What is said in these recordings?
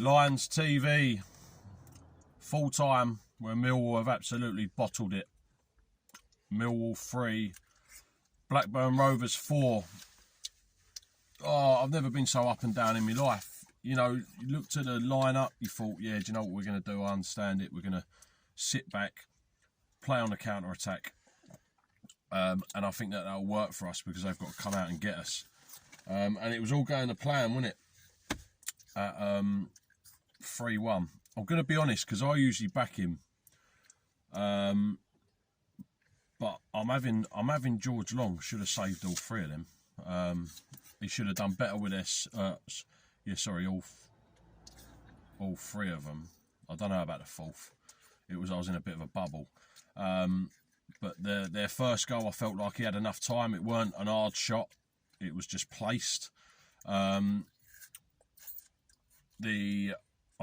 Lions TV, full time, where Millwall have absolutely bottled it. Millwall 3, Blackburn Rovers 4. Oh, I've never been so up and down in my life. You know, you looked at the line-up, you thought, yeah, do you know what we're going to do? I understand it. We're going to sit back, play on the counter-attack. And I think that'll work for us because they've got to come out and get us. And it was all going to plan, wasn't it? At 3-1. I'm going to be honest, because I usually back him. But I'm having George Long. Should have saved all three of them. He should have done better with this. All three of them. I don't know about the fourth. I was in a bit of a bubble. But their first goal, I felt like he had enough time. It weren't an hard shot. It was just placed. I'm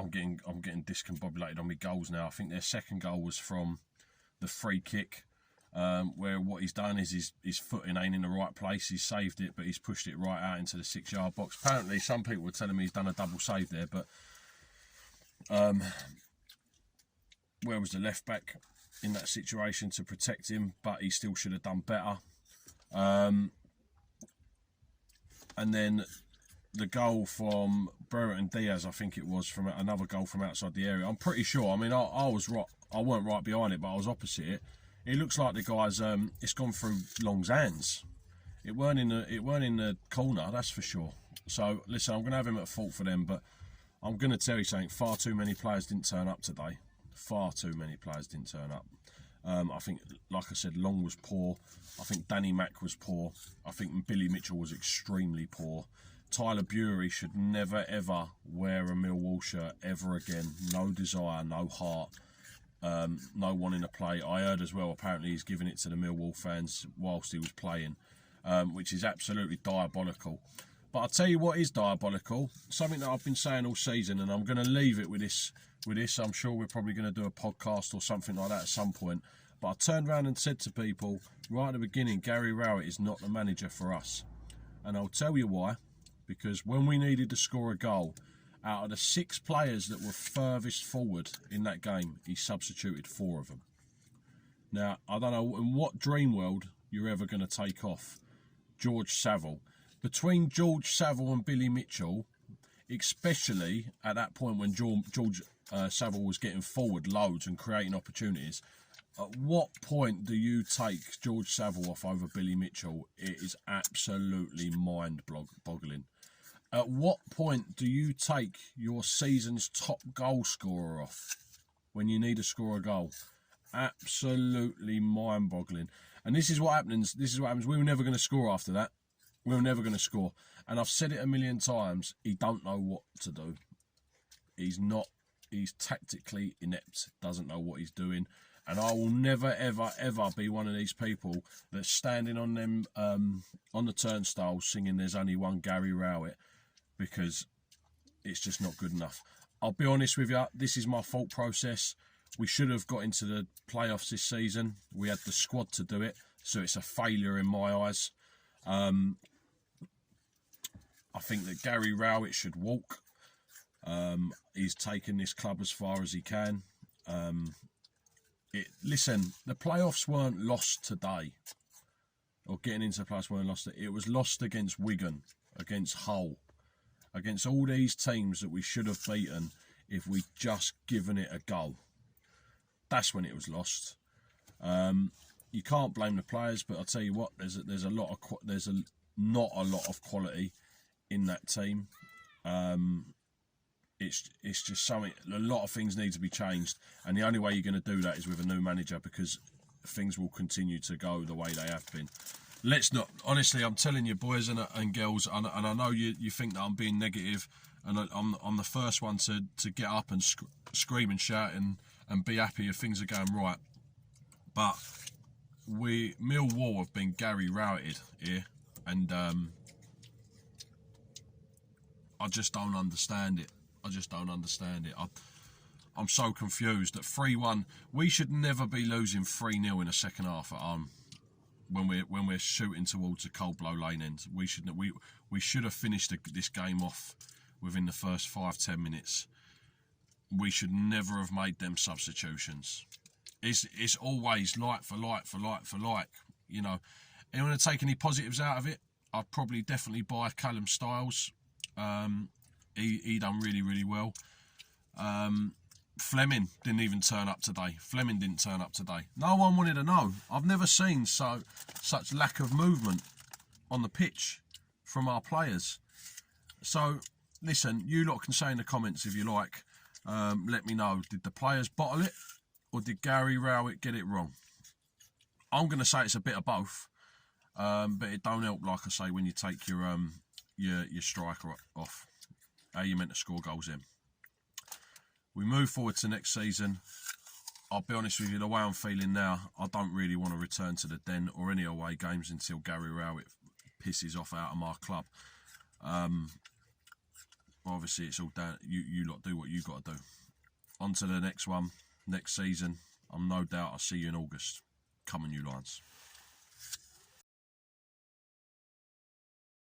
getting discombobulated on my goals now. I think their second goal was from the free kick, where what he's done is his footing ain't in the right place. He's saved it, but he's pushed it right out into the 6-yard box. Apparently, some people were telling me he's done a double save there, but where was the left back in that situation to protect him? But he still should have done better. And then the goal from Brereton Diaz, I think it was, from another goal from outside the area. I'm pretty sure. I mean, I was right. I weren't right behind it, but I was opposite it. It looks like the guy's. It's gone through Long's hands. It weren't in the corner, that's for sure. So listen, I'm going to have him at fault for them, but I'm going to tell you something. Far too many players didn't turn up today. Far too many players didn't turn up. I think, like I said, Long was poor. I think Danny Mack was poor. I think Billy Mitchell was extremely poor. Tyler Bury should never, ever wear a Millwall shirt ever again. No desire, no heart, no wanting to play. I heard as well, apparently he's giving it to the Millwall fans whilst he was playing, which is absolutely diabolical. But I'll tell you what is diabolical, something that I've been saying all season, and I'm going to leave it with this. I'm sure we're probably going to do a podcast or something like that at some point. But I turned around and said to people right at the beginning, Gary Rowett is not the manager for us. And I'll tell you why. Because when we needed to score a goal, out of the 6 players that were furthest forward in that game, he substituted 4 of them. Now, I don't know in what dream world you're ever going to take off George Saville. Between George Saville and Billy Mitchell, especially at that point when George Saville was getting forward loads and creating opportunities, at what point do you take George Saville off over Billy Mitchell? It is absolutely mind-boggling. At what point do you take your season's top goal scorer off when you need to score a goal? Absolutely mind-boggling. And this is what happens. We were never going to score after that. We were never going to score. And I've said it a million times. He don't know what to do. He's tactically inept. Doesn't know what he's doing. And I will never, ever, ever be one of these people that's standing on them on the turnstiles singing "There's only one Gary Rowett," because it's just not good enough. I'll be honest with you. This is my thought process. We should have got into the playoffs this season. We had the squad to do it, so it's a failure in my eyes. I think that Gary Rowett should walk. He's taken this club as far as he can. Listen, the playoffs weren't lost today, or getting into the playoffs weren't lost. It was lost against Wigan, against Hull, against all these teams that we should have beaten if we'd just given it a go. That's when it was lost. You can't blame the players, but I'll tell you what, there's not a lot of quality in that team. It's just something. A lot of things need to be changed, and the only way you're going to do that is with a new manager, because things will continue to go the way they have been. Let's not. Honestly, I'm telling you, boys and girls, and I know you think that I'm being negative, and I'm the first one to get up and scream and shout and be happy if things are going right. But Millwall have been Gary Rowetted here, and I just don't understand it. I'm so confused. At 3-1, we should never be losing 3-0 in a second half at home. When we're shooting towards the cold blow lane end, we should have finished this game off within the first 5-10 minutes. we should never have made them substitutions. It's always like for like for like for like. You know, anyone to take any positives out of it, I'd probably definitely buy Callum Styles. He done really, really well. Fleming didn't even turn up today. Fleming didn't turn up today. No one wanted to know. I've never seen such lack of movement on the pitch from our players. So, listen, you lot can say in the comments if you like. Let me know. Did the players bottle it, or did Gary Rowett get it wrong? I'm going to say it's a bit of both, but it don't help, like I say, when you take your striker off. How you meant to score goals in. We move forward to next season. I'll be honest with you, the way I'm feeling now, I don't really want to return to the Den or any away games until Gary Rowett pisses off out of my club. Obviously, it's all down. You lot do what you got to do. On to the next one, next season. I'm no doubt I'll see you in August. Come on, you Lions.